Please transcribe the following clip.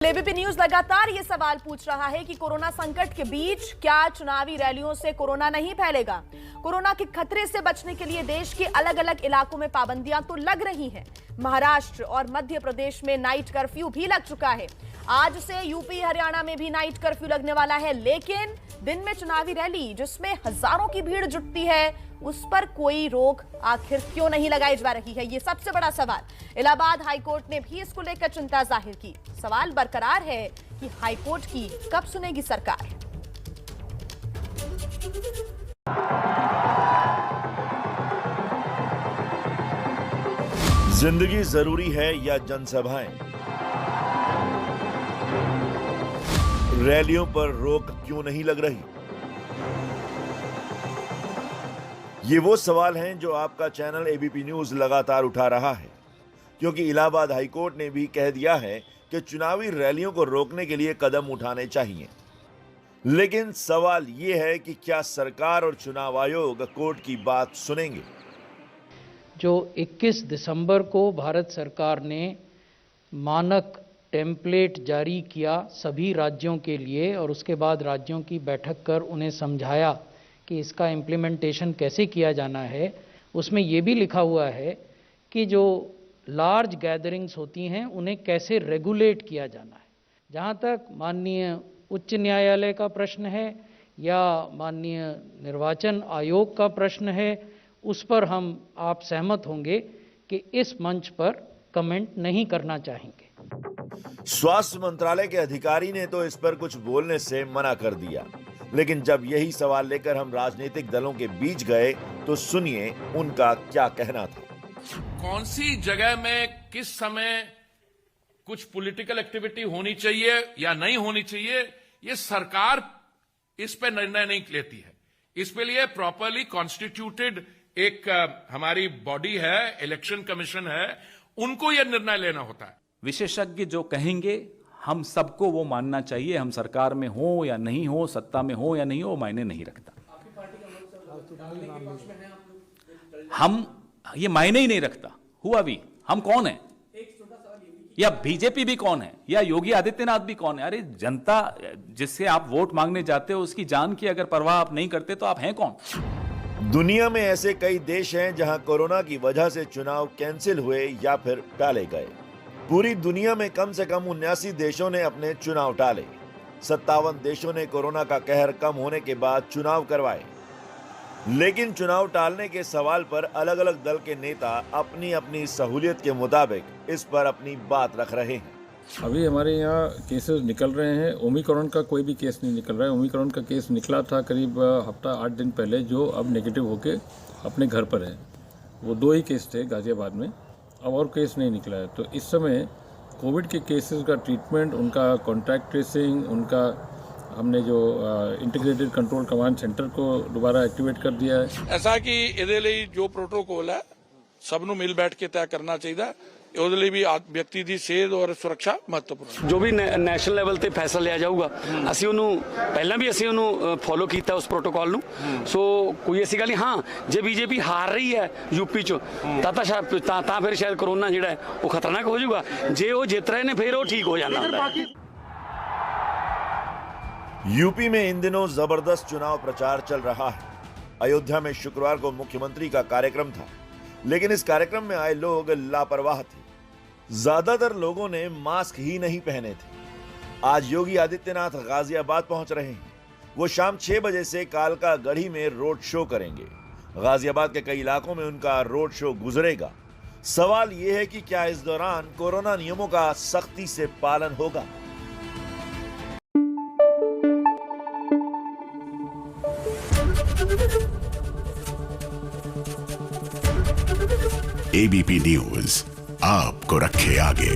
ABP news लगातार ये सवाल पूछ रहा है कि कोरोना संकट के बीच क्या चुनावी रैलियों से कोरोना नहीं फैलेगा। कोरोना के खतरे से बचने के लिए देश के अलग अलग इलाकों में पाबंदियां तो लग रही हैं। महाराष्ट्र और मध्य प्रदेश में नाइट कर्फ्यू भी लग चुका है। आज से यूपी हरियाणा में भी नाइट कर्फ्यू लगने वाला है, लेकिन दिन में चुनावी रैली जिसमें हजारों की भीड़ जुटती है उस पर कोई रोक आखिर क्यों नहीं लगाई जा रही है, ये सबसे बड़ा सवाल। इलाहाबाद हाईकोर्ट ने भी इसको लेकर चिंता जाहिर की। सवाल बरकरार है कि हाईकोर्ट की कब सुनेगी सरकार। जिंदगी जरूरी है या जनसभाएं? रैलियों पर रोक क्यों नहीं लग रही? ये वो सवाल हैं जो आपका चैनल एबीपी न्यूज लगातार उठा रहा है, क्योंकि इलाहाबाद हाईकोर्ट ने भी कह दिया है कि चुनावी रैलियों को रोकने के लिए कदम उठाने चाहिए। लेकिन सवाल ये है कि क्या सरकार और चुनाव आयोग कोर्ट की बात सुनेंगे? जो 21 दिसंबर को भारत सरकार ने मानक टेम्पलेट जारी किया सभी राज्यों के लिए, और उसके बाद राज्यों की बैठक कर उन्हें समझाया कि इसका इम्प्लीमेंटेशन कैसे किया जाना है, उसमें ये भी लिखा हुआ है कि जो लार्ज गैदरिंग्स होती हैं उन्हें कैसे रेगुलेट किया जाना है। जहाँ तक माननीय उच्च न्यायालय का प्रश्न है या माननीय निर्वाचन आयोग का प्रश्न है, उस पर हम आप सहमत होंगे कि इस मंच पर कमेंट नहीं करना चाहेंगे। स्वास्थ्य मंत्रालय के अधिकारी ने तो इस पर कुछ बोलने से मना कर दिया, लेकिन जब यही सवाल लेकर हम राजनीतिक दलों के बीच गए तो सुनिए उनका क्या कहना था। कौन सी जगह में किस समय कुछ पॉलिटिकल एक्टिविटी होनी चाहिए या नहीं होनी चाहिए, ये सरकार इस पे निर्णय नहीं लेती है। इस पे लिए प्रॉपरली कॉन्स्टिट्यूटेड एक हमारी बॉडी है, इलेक्शन कमीशन है, उनको यह निर्णय लेना होता है। विशेषज्ञ जो कहेंगे हम सबको वो मानना चाहिए। हम सरकार में हो या नहीं हो, सत्ता में हो या नहीं हो, मायने नहीं रखता। हम ये मायने ही नहीं रखता। हुआ भी हम कौन है, या बीजेपी भी कौन है, या योगी आदित्यनाथ भी कौन है? अरे जनता जिससे आप वोट मांगने जाते हो उसकी जान की अगर परवाह आप नहीं करते तो आप हैं कौन? दुनिया में ऐसे कई देश हैं जहां कोरोना की वजह से चुनाव कैंसिल हुए या फिर टाले गए। पूरी दुनिया में कम से कम 79 देशों ने अपने चुनाव टाले। 57 देशों ने कोरोना का कहर कम होने के बाद चुनाव करवाए। लेकिन चुनाव टालने के सवाल पर अलग अलग दल के नेता अपनी अपनी सहूलियत के मुताबिक इस पर अपनी बात रख रहे हैं। अभी हमारे यहाँ केसेस निकल रहे हैं। ओमिक्रॉन का कोई भी केस नहीं निकल रहा है। ओमिक्रॉन का केस निकला था करीब हफ्ता 8 दिन पहले, जो अब नेगेटिव होके अपने घर पर है। वो 2 ही केस थे गाजियाबाद में, अब और केस नहीं निकला है। तो इस समय कोविड के केसेस का ट्रीटमेंट, उनका कॉन्टैक्ट ट्रेसिंग, उनका हमने जो इंटीग्रेटेड कंट्रोल कमांड सेंटर को दोबारा एक्टिवेट कर दिया है। ऐसा कि ਇਹਦੇ ਲਈ जो प्रोटोकॉल है सब ਨੂੰ मिल बैठ के तय करना चाहिए। ਉਹਦੇ ਲਈ ਵੀ ਵਿਅਕਤੀ ਦੀ ਸਿਹਤ ਔਰ ਸੁਰੱਖਿਆ ਮਹੱਤਵਪੂਰਨ। ਜੋ ਵੀ ਨੈਸ਼ਨਲ ਲੈਵਲ ਤੇ ਫੈਸਲਾ ਲਿਆ ਜਾਊਗਾ, ਅਸੀਂ ਉਹਨੂੰ ਪਹਿਲਾਂ ਵੀ ਅਸੀਂ ਉਹਨੂੰ ਫੋਲੋ ਕੀਤਾ ਉਸ ਪ੍ਰੋਟੋਕਾਲ ਨੂੰ। ਸੋ ਕੋਈ ਐਸੀ ਗੱਲ ਨਹੀਂ। ਹਾਂ, ਜੇ ਬੀਜੇਪੀ ਹਾਰ ਰਹੀ ਹੈ यूपी ਚ ਤਾਂ ਫਿਰ ਸ਼ਾਇਦ ਕੋਰੋਨਾ ਜਿਹੜਾ ਉਹ ਖਤਰਨਾਕ ਹੋ ਜਾਊਗਾ। ਜੇ ਉਹ ਜਿੱਤ ਰਹੇ ਨੇ ਫਿਰ ਉਹ ਠੀਕ ਹੋ ਜਾਂਦਾ ਹੁੰਦਾ ਹੈ। यूपी में इन दिनों जबरदस्त चुनाव प्रचार चल रहा है। अयोध्या में शुक्रवार को मुख्यमंत्री का कार्यक्रम था, लेकिन इस कार्यक्रम में आए लोग लापरवाह थे। ज्यादातर लोगों ने मास्क ही नहीं पहने थे। आज योगी आदित्यनाथ गाजियाबाद पहुंच रहे हैं। वो शाम 6 बजे से कालका गढ़ी में रोड शो करेंगे। गाजियाबाद के कई इलाकों में उनका रोड शो गुजरेगा। सवाल यह है कि क्या इस दौरान कोरोना नियमों का सख्ती से पालन होगा? एबीपी न्यूज आपको रखे आगे।